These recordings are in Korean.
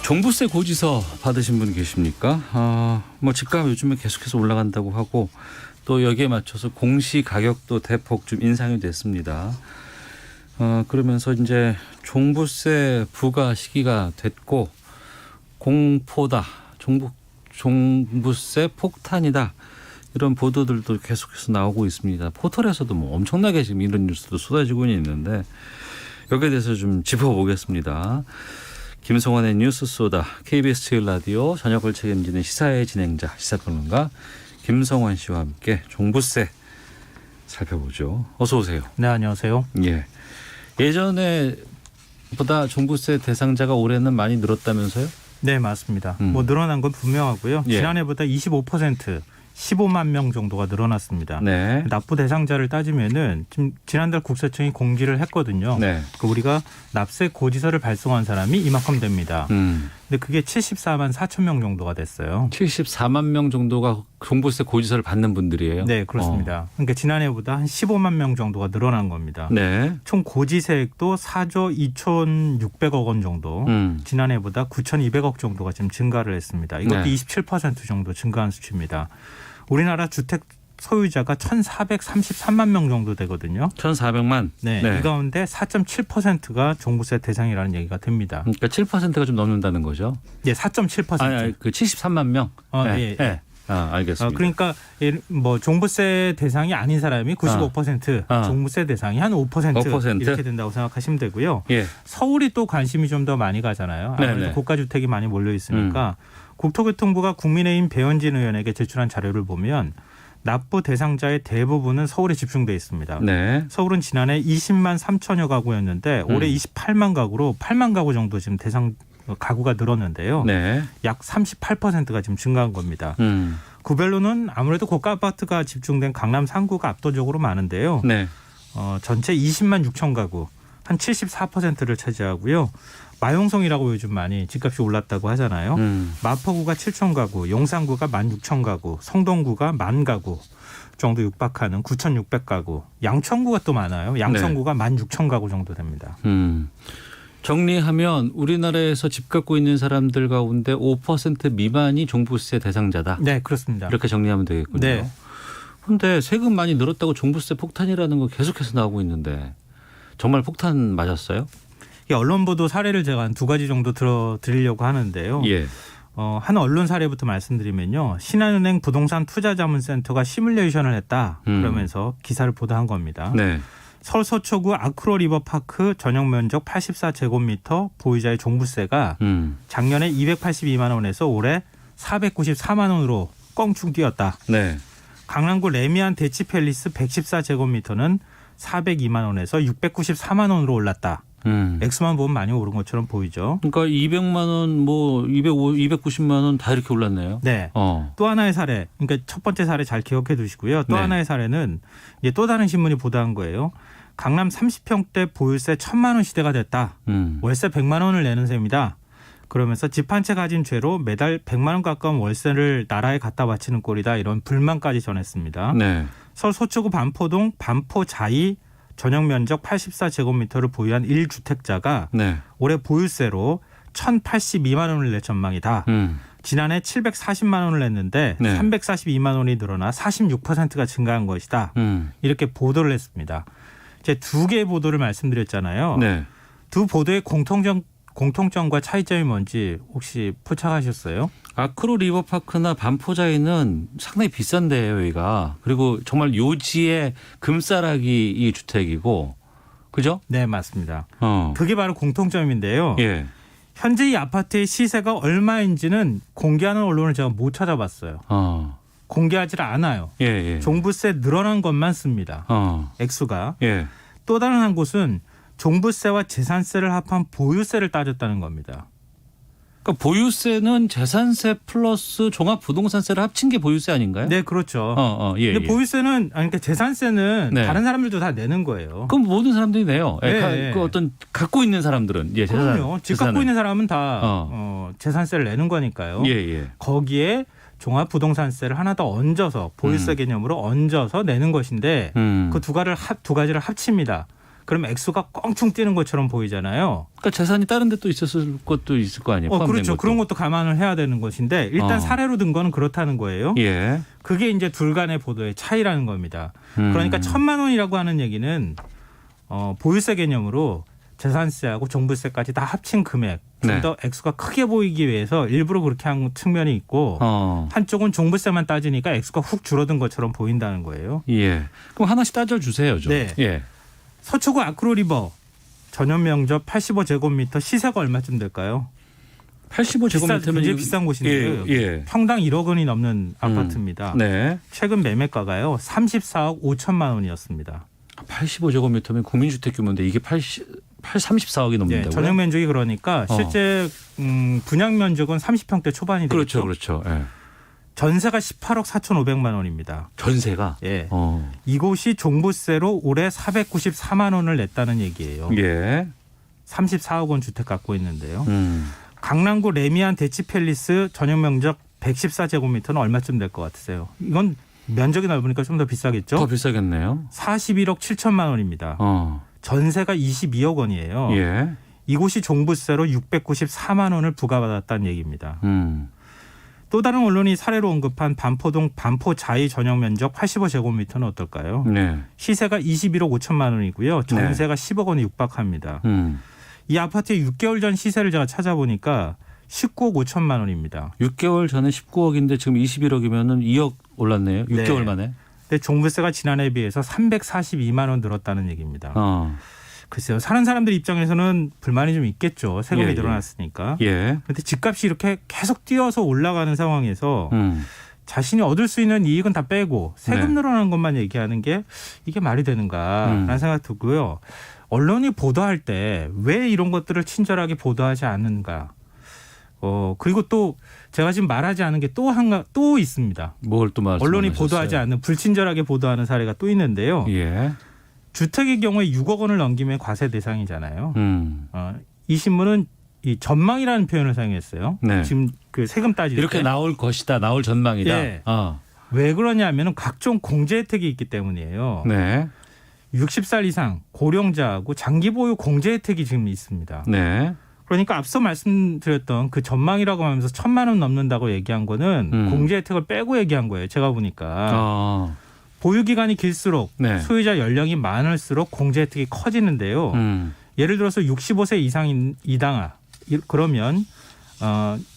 종부세 고지서 받으신 분 계십니까? 뭐 집값 요즘에 계속해서 올라간다고 하고 또 여기에 맞춰서 공시 가격도 대폭 좀 인상이 됐습니다. 그러면서 이제 종부세 부과 시기가 됐고 공포다, 종부세 폭탄이다. 이런 보도들도 계속해서 나오고 있습니다. 포털에서도 뭐 엄청나게 지금 이런 뉴스도 쏟아지고 있는데 여기에 대해서 좀 짚어보겠습니다. 김성환의 뉴스 소다 KBS 제일 라디오 저녁을 책임지는 시사의 진행자 시사평론가 김성환 씨와 함께 종부세 살펴보죠. 어서 오세요. 네, 안녕하세요. 예. 예전에 보다 종부세 대상자가 올해는 많이 늘었다면서요? 네, 맞습니다. 뭐 늘어난 건 분명하고요. 예. 지난해보다 25% 15만 명 정도가 늘어났습니다. 네. 납부 대상자를 따지면은 지금 지난달 국세청이 공지를 했거든요. 네. 우리가 납세 고지서를 발송한 사람이 이만큼 됩니다. 근데 그게 74만 4천 명 정도가 됐어요. 74만 명 정도가 종부세 고지서를 받는 분들이에요? 네, 그렇습니다. 그러니까 지난해보다 한 15만 명 정도가 늘어난 겁니다. 네. 총 고지세액도 4조 2,600억 원 정도, 지난해보다 9,200억 정도가 지금 증가를 했습니다. 이것도 네. 27% 정도 증가한 수치입니다. 우리나라 주택 소유자가 1,433만 명 정도 되거든요. 1,400만? 네, 이 가운데 4.7%가 종부세 대상이라는 얘기가 됩니다. 그러니까 7%가 좀 넘는다는 거죠? 네, 4.7%. 아니, 그 73만 명? 예. 네. 알겠습니다. 그러니까 뭐 종부세 대상이 아닌 사람이 95%, 종부세 대상이 한 5% 이렇게 된다고 생각하시면 되고요. 예. 서울이 또 관심이 좀 더 많이 가잖아요. 아무래도 네네. 고가주택이 많이 몰려 있으니까 국토교통부가 국민의힘 배현진 의원에게 제출한 자료를 보면 납부 대상자의 대부분은 서울에 집중돼 있습니다. 네. 서울은 지난해 20만 3천여 가구였는데 올해 28만 가구로 8만 가구 정도 지금 대상 가구가 늘었는데요. 네. 약 38%가 지금 증가한 겁니다. 구별로는 아무래도 고가 아파트가 집중된 강남 3구가 압도적으로 많은데요. 네. 전체 20만 6천 가구, 한 74%를 차지하고요. 마용성이라고 요즘 많이 집값이 올랐다고 하잖아요. 마포구가 7천 가구, 용산구가 1만 6천 가구, 성동구가 1만 가구 정도 육박하는 9,600 가구, 양천구가 또 많아요. 양천구가 1만 6천 가구 정도 됩니다. 정리하면 우리나라에서 집 갖고 있는 사람들 가운데 5% 미만이 종부세 대상자다. 네, 그렇습니다. 이렇게 정리하면 되겠군요. 네. 그런데 세금 많이 늘었다고 종부세 폭탄이라는 거 계속해서 나오고 있는데 정말 폭탄 맞았어요? 이 언론 보도 사례를 제가 한 두 가지 정도 들어드리려고 하는데요. 예. 한 언론 사례부터 말씀드리면요. 신한은행 부동산투자자문센터가 시뮬레이션을 했다. 그러면서 기사를 보도한 겁니다. 네. 서울 서초구 아크로 리버파크 전용 면적 84제곱미터 보유자의 종부세가 작년에 282만 원에서 올해 494만 원으로 껑충 뛰었다. 네. 강남구 레미안 대치팰리스 114제곱미터는 402만 원에서 694만 원으로 올랐다. 액수만 보면 많이 오른 것처럼 보이죠. 그러니까 200만 원, 뭐 290만 원 다 이렇게 올랐네요. 네. 또 하나의 사례, 그러니까 첫 번째 사례 잘 기억해 두시고요. 또 네. 하나의 사례는 이제 또 다른 신문이 보도한 거예요. 강남 30평대 보유세 1,000만 원 시대가 됐다. 월세 100만 원을 내는 셈이다. 그러면서 집 한 채 가진 죄로 매달 100만 원 가까운 월세를 나라에 갖다 바치는 꼴이다. 이런 불만까지 전했습니다. 네. 서울 서초구 반포동 반포자이 전용 면적 84제곱미터를 보유한 1주택자가 네. 올해 보유세로 1,082만 원을 낼 전망이다. 지난해 740만 원을 냈는데 네. 342만 원이 늘어나 46%가 증가한 것이다. 이렇게 보도를 했습니다. 제 두 개의 보도를 말씀드렸잖아요. 네. 두 보도의 공통점과 차이점이 뭔지 혹시 포착하셨어요? 아크로 리버파크나 반포자이는 상당히 비싼데요, 여기가. 그리고 정말 요지의 금싸라기 이 주택이고, 그죠? 네, 맞습니다. 어. 그게 바로 공통점인데요. 예. 현재 이 아파트의 시세가 얼마인지는 공개하는 언론을 제가 못 찾아봤어요. 공개하지를 않아요. 예, 예. 종부세 늘어난 것만 씁니다. 액수가. 예. 또 다른 한 곳은 종부세와 재산세를 합한 보유세를 따졌다는 겁니다. 그러니까 보유세는 재산세 플러스 종합부동산세를 합친 게 보유세 아닌가요? 네, 그렇죠. 예. 근데 보유세는 그러니까 재산세는 네. 다른 사람들도 다 내는 거예요. 그럼 모든 사람들이 내요. 네. 그 어떤 갖고 있는 사람들은 그럼요. 집 갖고 있는 사람은 다 재산세를 내는 거니까요. 예, 예. 거기에 종합부동산세를 하나 더 얹어서 보유세 개념으로 얹어서 내는 것인데 그 두 가지를 합칩니다. 그럼 액수가 껑충 뛰는 것처럼 보이잖아요. 그러니까 재산이 다른 데 또 있었을 것도 있을 거 아니에요. 그렇죠. 것도. 그런 것도 감안을 해야 되는 것인데 일단 사례로 든 거는 그렇다는 거예요. 예. 그게 이제 둘 간의 보도의 차이라는 겁니다. 그러니까 1,000만 원이라고 하는 얘기는 보유세 개념으로 재산세하고 종부세까지 다 합친 금액 좀 더 액수가 크게 보이기 위해서 일부러 그렇게 한 측면이 있고 한쪽은 종부세만 따지니까 액수가 훅 줄어든 것처럼 보인다는 거예요. 예. 그럼 하나씩 따져 주세요, 좀. 네. 예. 서초구 아크로리버 전용 면적 85제곱미터 시세가 얼마쯤 될까요? 85제곱미터면 굉장히 비싼 곳인데요. 예. 평당 1억 원이 넘는 아파트입니다. 네. 최근 매매가가요 34억 5천만 원이었습니다. 85제곱미터면 국민주택 규모인데 이게 34억이 넘는다고요? 전용 면적이 그러니까 실제 분양 면적은 30평대 초반이 되겠죠. 그렇죠. 예. 전세가 18억 4,500만 원입니다. 전세가? 예. 이곳이 종부세로 올해 494만 원을 냈다는 얘기예요. 예. 34억 원 주택 갖고 있는데요. 강남구 레미안 대치팰리스 전용 면적 114제곱미터는 얼마쯤 될 것 같으세요? 이건 면적이 넓으니까 좀 더 비싸겠죠? 더 비싸겠네요. 41억 7천만 원입니다. 전세가 22억 원이에요. 예. 이곳이 종부세로 694만 원을 부과받았다는 얘기입니다. 또 다른 언론이 사례로 언급한 반포동 반포자이 전용 면적 85제곱미터는 어떨까요? 네. 시세가 21억 5천만 원이고요. 전세가 10억 원에 육박합니다. 이 아파트의 6개월 전 시세를 제가 찾아보니까 19억 5천만 원입니다. 6개월 전에 19억인데 지금 21억이면은 2억 올랐네요. 6개월 네. 만에. 근데 종부세가 지난해에 비해서 342만 원 늘었다는 얘기입니다. 글쎄요. 사는 사람들 입장에서는 불만이 좀 있겠죠. 세금이 늘어났으니까. 예. 그런데 집값이 이렇게 계속 뛰어서 올라가는 상황에서 자신이 얻을 수 있는 이익은 다 빼고 세금 네. 늘어나는 것만 얘기하는 게 이게 말이 되는가라는 생각 들고요. 언론이 보도할 때 왜 이런 것들을 친절하게 보도하지 않는가. 그리고 또 제가 지금 말하지 않은 게 또 있습니다. 뭘 또 말씀하셨어요? 언론이 보도하지 않는 불친절하게 보도하는 사례가 또 있는데요. 예. 주택의 경우에 6억 원을 넘기면 과세 대상이잖아요. 이 신문은 이 전망이라는 표현을 사용했어요. 네. 지금 그 세금 따질 이렇게 때. 나올 것이다. 나올 전망이다. 예. 왜 그러냐면 각종 공제 혜택이 있기 때문이에요. 네. 60살 이상 고령자하고 장기 보유 공제 혜택이 지금 있습니다. 네. 그러니까 앞서 말씀드렸던 그 전망이라고 하면서 1,000만 원 넘는다고 얘기한 거는 공제 혜택을 빼고 얘기한 거예요. 제가 보니까. 보유 기간이 길수록 네. 소유자 연령이 많을수록 공제 혜택이 커지는데요. 예를 들어서 65세 이상이다. 그러면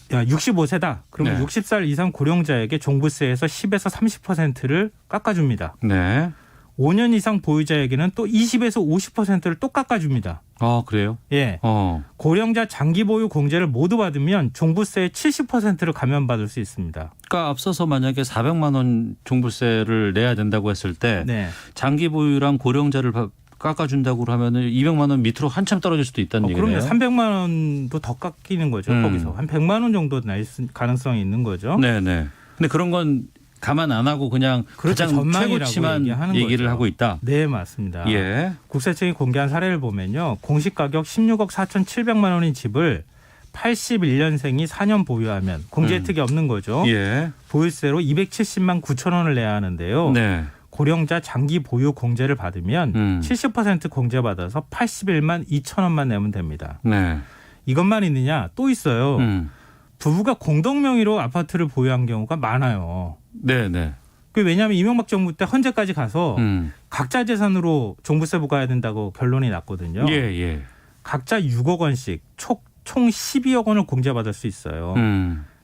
65세다. 그러면 네. 60살 이상 고령자에게 종부세에서 10에서 30%를 깎아줍니다. 네. 5년 이상 보유자에게는 또 20에서 50%를 또 깎아줍니다. 그래요? 예. 고령자 장기 보유 공제를 모두 받으면 종부세의 70%를 감면받을 수 있습니다. 그러니까 앞서서 만약에 400만 원 종부세를 내야 된다고 했을 때 네. 장기 보유랑 고령자를 깎아준다고 하면은 200만 원 밑으로 한참 떨어질 수도 있다는 얘기네요. 그럼요. 300만 원도 더 깎이는 거죠. 거기서 한 100만 원 정도 날 가능성이 있는 거죠. 네네. 근데 그런 건 감안 안 하고 그냥 그렇죠. 가장 전망이라고 최고치만 얘기를 거죠. 하고 있다. 네, 맞습니다. 예. 국세청이 공개한 사례를 보면요. 공시 가격 16억 4,700만 원인 집을 81년생이 4년 보유하면 공제 혜택이 없는 거죠. 예. 보유세로 270만 9천 원을 내야 하는데요. 네. 고령자 장기 보유 공제를 받으면 70% 공제받아서 81만 2천 원만 내면 됩니다. 네. 이것만 있느냐? 또 있어요. 부부가 공동 명의로 아파트를 보유한 경우가 많아요. 네네. 왜냐하면 이명박 정부 때 헌재까지 가서 각자 재산으로 종부세 부과해야 된다고 결론이 났거든요. 예. 각자 6억 원씩 총 12억 원을 공제받을 수 있어요.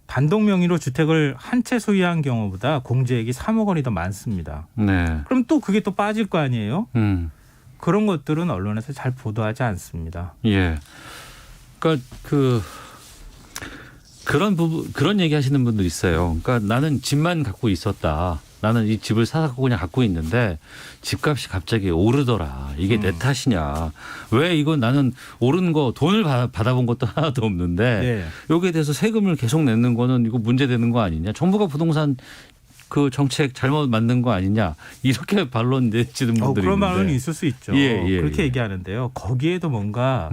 단독 명의로 주택을 한 채 소유한 경우보다 공제액이 3억 원이 더 많습니다. 네. 그럼 또 그게 또 빠질 거 아니에요? 그런 것들은 언론에서 잘 보도하지 않습니다. 예. 그러니까 그런 얘기 하시는 분들 있어요. 그러니까 나는 집만 갖고 있었다. 나는 이 집을 사갖고 그냥 갖고 있는데 집값이 갑자기 오르더라. 이게 내 탓이냐. 왜 이건 나는 오른 거 돈을 받아본 것도 하나도 없는데 네. 여기에 대해서 세금을 계속 내는 거는 이거 문제되는 거 아니냐. 정부가 부동산 그 정책 잘못 만든 거 아니냐. 이렇게 반론 내지는 분들이 그런 있는데. 말은 있을 수 있죠. 그렇게 얘기하는데요. 거기에도 뭔가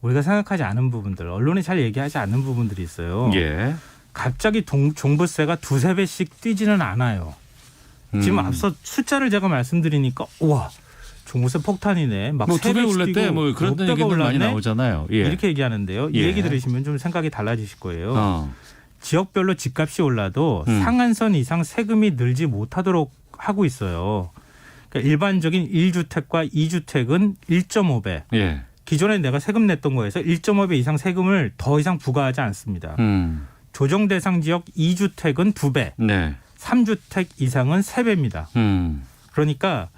우리가 생각하지 않은 부분들, 언론이 잘 얘기하지 않는 부분들이 있어요. 예. 갑자기 종부세가 두세 배씩 뛰지는 않아요. 지금 앞서 숫자를 제가 말씀드리니까 우와 종부세 폭탄이네. 막 뭐 2배 3배 올랐대. 뭐 그런 얘기들 많이 나오잖아요. 예. 이렇게 얘기하는데요. 이 예. 얘기 들으시면 좀 생각이 달라지실 거예요. 지역별로 집값이 올라도 상한선 이상 세금이 늘지 못하도록 하고 있어요. 그러니까 일반적인 1주택과 2주택은 1.5배. 예. 기존에 내가 세금 냈던 거에서 1.5배 이상 세금을 더 이상 부과하지 않습니다. 조정 대상 지역 2주택은 2배, 네. 3주택 이상은 3배입니다. 그러니까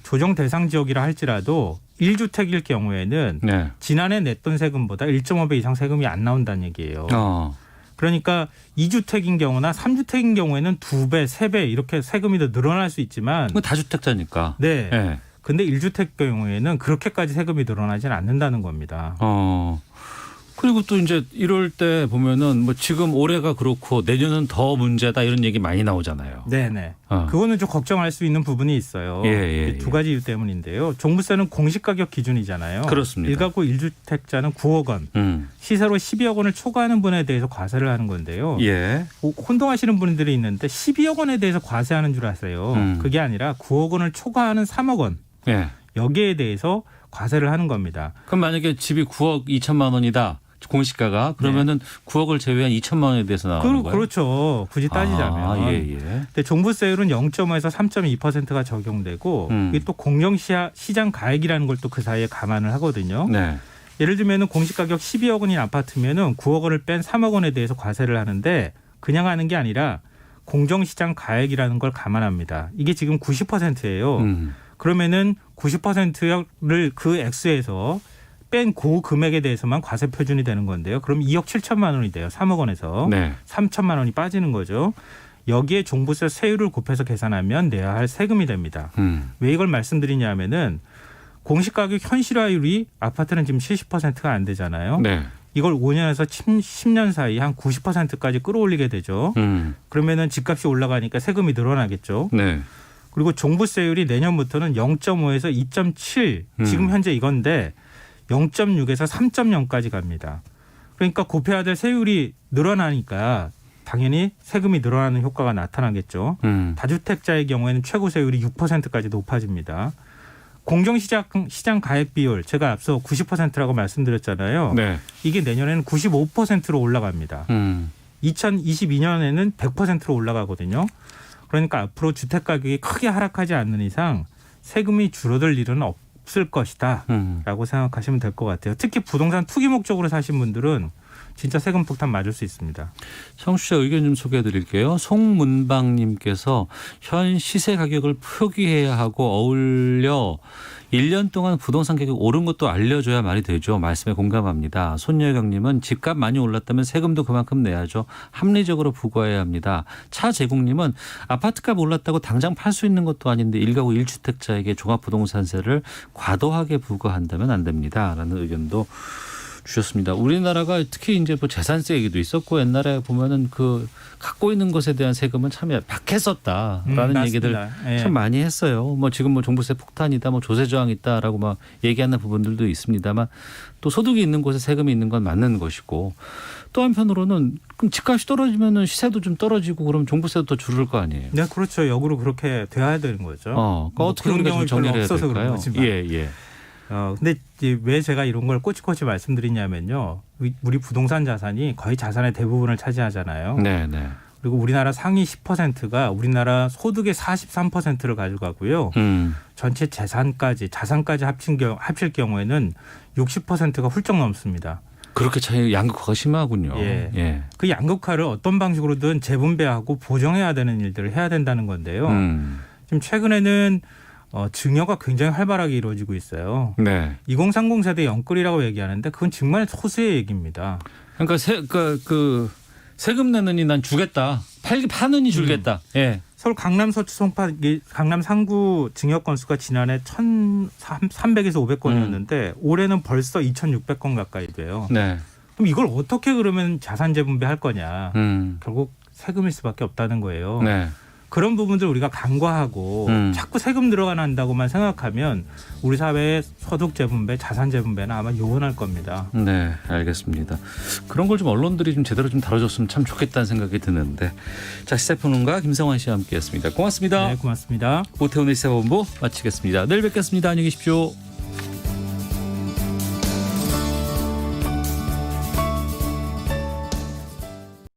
조정 대상 지역이라 할지라도 1주택일 경우에는 네. 지난해 냈던 세금보다 1.5배 이상 세금이 안 나온다는 얘기예요. 그러니까 2주택인 경우나 3주택인 경우에는 2배, 3배 이렇게 세금이 더 늘어날 수 있지만 그 다주택자니까. 네. 예. 근데 1주택 경우에는 그렇게까지 세금이 늘어나지는 않는다는 겁니다. 그리고 또 이제 이럴 때 보면은 뭐 지금 올해가 그렇고 내년은 더 문제다 이런 얘기 많이 나오잖아요. 네네. 그거는 좀 걱정할 수 있는 부분이 있어요. 예. 두 가지 이유 때문인데요. 종부세는 공시가격 기준이잖아요. 그렇습니다. 1가구 1주택자는 9억 원, 시세로 12억 원을 초과하는 분에 대해서 과세를 하는 건데요. 예. 혼동하시는 분들이 있는데 12억 원에 대해서 과세하는 줄 아세요. 그게 아니라 9억 원을 초과하는 3억 원. 예. 여기에 대해서 과세를 하는 겁니다. 그럼 만약에 집이 9억 2천만 원이다. 공시가가 그러면은 9억을 제외한 2천만 원에 대해서 나오는 거예요? 그렇죠. 굳이 따지자면. 예. 근데 종부세율은 0.5에서 3.2%가 적용되고 이게 또 공정시장 가액이라는 걸 또 그 사이에 감안을 하거든요. 네. 예를 들면 공시가격 12억 원인 아파트면은 9억 원을 뺀 3억 원에 대해서 과세를 하는데 그냥 하는 게 아니라 공정시장 가액이라는 걸 감안합니다. 이게 지금 90%예요. 그러면은 90%를 그 액수에서 뺀 그 금액에 대해서만 과세 표준이 되는 건데요. 그럼 2억 7천만 원이 돼요. 3억 원에서. 네. 3천만 원이 빠지는 거죠. 여기에 종부세 세율을 곱해서 계산하면 내야 할 세금이 됩니다. 왜 이걸 말씀드리냐면은 공시가격 현실화율이 아파트는 지금 70%가 안 되잖아요. 네. 이걸 5년에서 10년 사이 한 90%까지 끌어올리게 되죠. 그러면은 집값이 올라가니까 세금이 늘어나겠죠. 네. 그리고 종부세율이 내년부터는 0.5에서 2.7 지금 현재 이건데 0.6에서 3.0까지 갑니다. 그러니까 곱해야 될 세율이 늘어나니까 당연히 세금이 늘어나는 효과가 나타나겠죠. 다주택자의 경우에는 최고 세율이 6%까지 높아집니다. 공정시장 가액 비율 제가 앞서 90%라고 말씀드렸잖아요. 네. 이게 내년에는 95%로 올라갑니다. 2022년에는 100%로 올라가거든요. 그러니까 앞으로 주택 가격이 크게 하락하지 않는 이상 세금이 줄어들 일은 없을 것이다 라고 생각하시면 될 것 같아요. 특히 부동산 투기 목적으로 사신 분들은 진짜 세금 폭탄 맞을 수 있습니다. 청취자 의견 좀 소개해 드릴게요. 송문방님께서 현 시세 가격을 표기해야 하고 어울려 1년 동안 부동산 가격 오른 것도 알려줘야 말이 되죠. 말씀에 공감합니다. 손여경님은 집값 많이 올랐다면 세금도 그만큼 내야죠. 합리적으로 부과해야 합니다. 차제국님은 아파트값 올랐다고 당장 팔 수 있는 것도 아닌데 1가구 1주택자에게 종합부동산세를 과도하게 부과한다면 안 됩니다. 라는 의견도 주셨습니다. 우리나라가 특히 이제 뭐 재산세 얘기도 있었고 옛날에 보면은 그 갖고 있는 것에 대한 세금은 참 박했었다라는 얘기들 예. 참 많이 했어요. 뭐 지금 뭐 종부세 폭탄이다, 뭐 조세 저항 있다라고 막 얘기하는 부분들도 있습니다만 또 소득이 있는 곳에 세금이 있는 건 맞는 것이고 또 한편으로는 그럼 집값이 떨어지면은 시세도 좀 떨어지고 그럼 종부세도 더 줄을 거 아니에요. 네, 그렇죠. 역으로 그렇게 돼야 되는 거죠. 그러니까 어떻게 그런 우리가 좀 경우는 정리를 별로 해야 없어서 그런 될까요? 거지만. 예. 근데 이제 왜 제가 이런 걸 꼬치꼬치 말씀드리냐면요. 우리 부동산 자산이 거의 자산의 대부분을 차지하잖아요. 네. 그리고 우리나라 상위 10%가 우리나라 소득의 43%를 가져가고요. 전체 자산까지 합칠 경우에는 60%가 훌쩍 넘습니다. 그렇게 차이 양극화가 심하군요. 예. 그 양극화를 어떤 방식으로든 재분배하고 보정해야 되는 일들을 해야 된다는 건데요. 지금 최근에는 증여가 굉장히 활발하게 이루어지고 있어요. 네. 2030 세대 영끌이라고 얘기하는데 그건 정말 소수의 얘기입니다. 그러니까 세금 내느니 난 주겠다. 파느니 줄겠다. 예. 서울 강남 서초 송파 강남 상구 증여 건수가 지난해 1,300에서 500건이었는데 올해는 벌써 2,600건 가까이 돼요. 네. 그럼 이걸 어떻게 그러면 자산 재분배할 거냐? 결국 세금일 수밖에 없다는 거예요. 네. 그런 부분들 우리가 간과하고 자꾸 세금 늘어난다고만 생각하면 우리 사회의 소득 재분배, 자산 재분배는 아마 요원할 겁니다. 네, 알겠습니다. 그런 걸 좀 언론들이 좀 제대로 좀 다뤄줬으면 참 좋겠다는 생각이 드는데. 자, 시사평론가 김성환 씨와 함께했습니다. 고맙습니다. 네, 고맙습니다. 오태훈의 시사본부 마치겠습니다. 내일 뵙겠습니다. 안녕히 계십시오.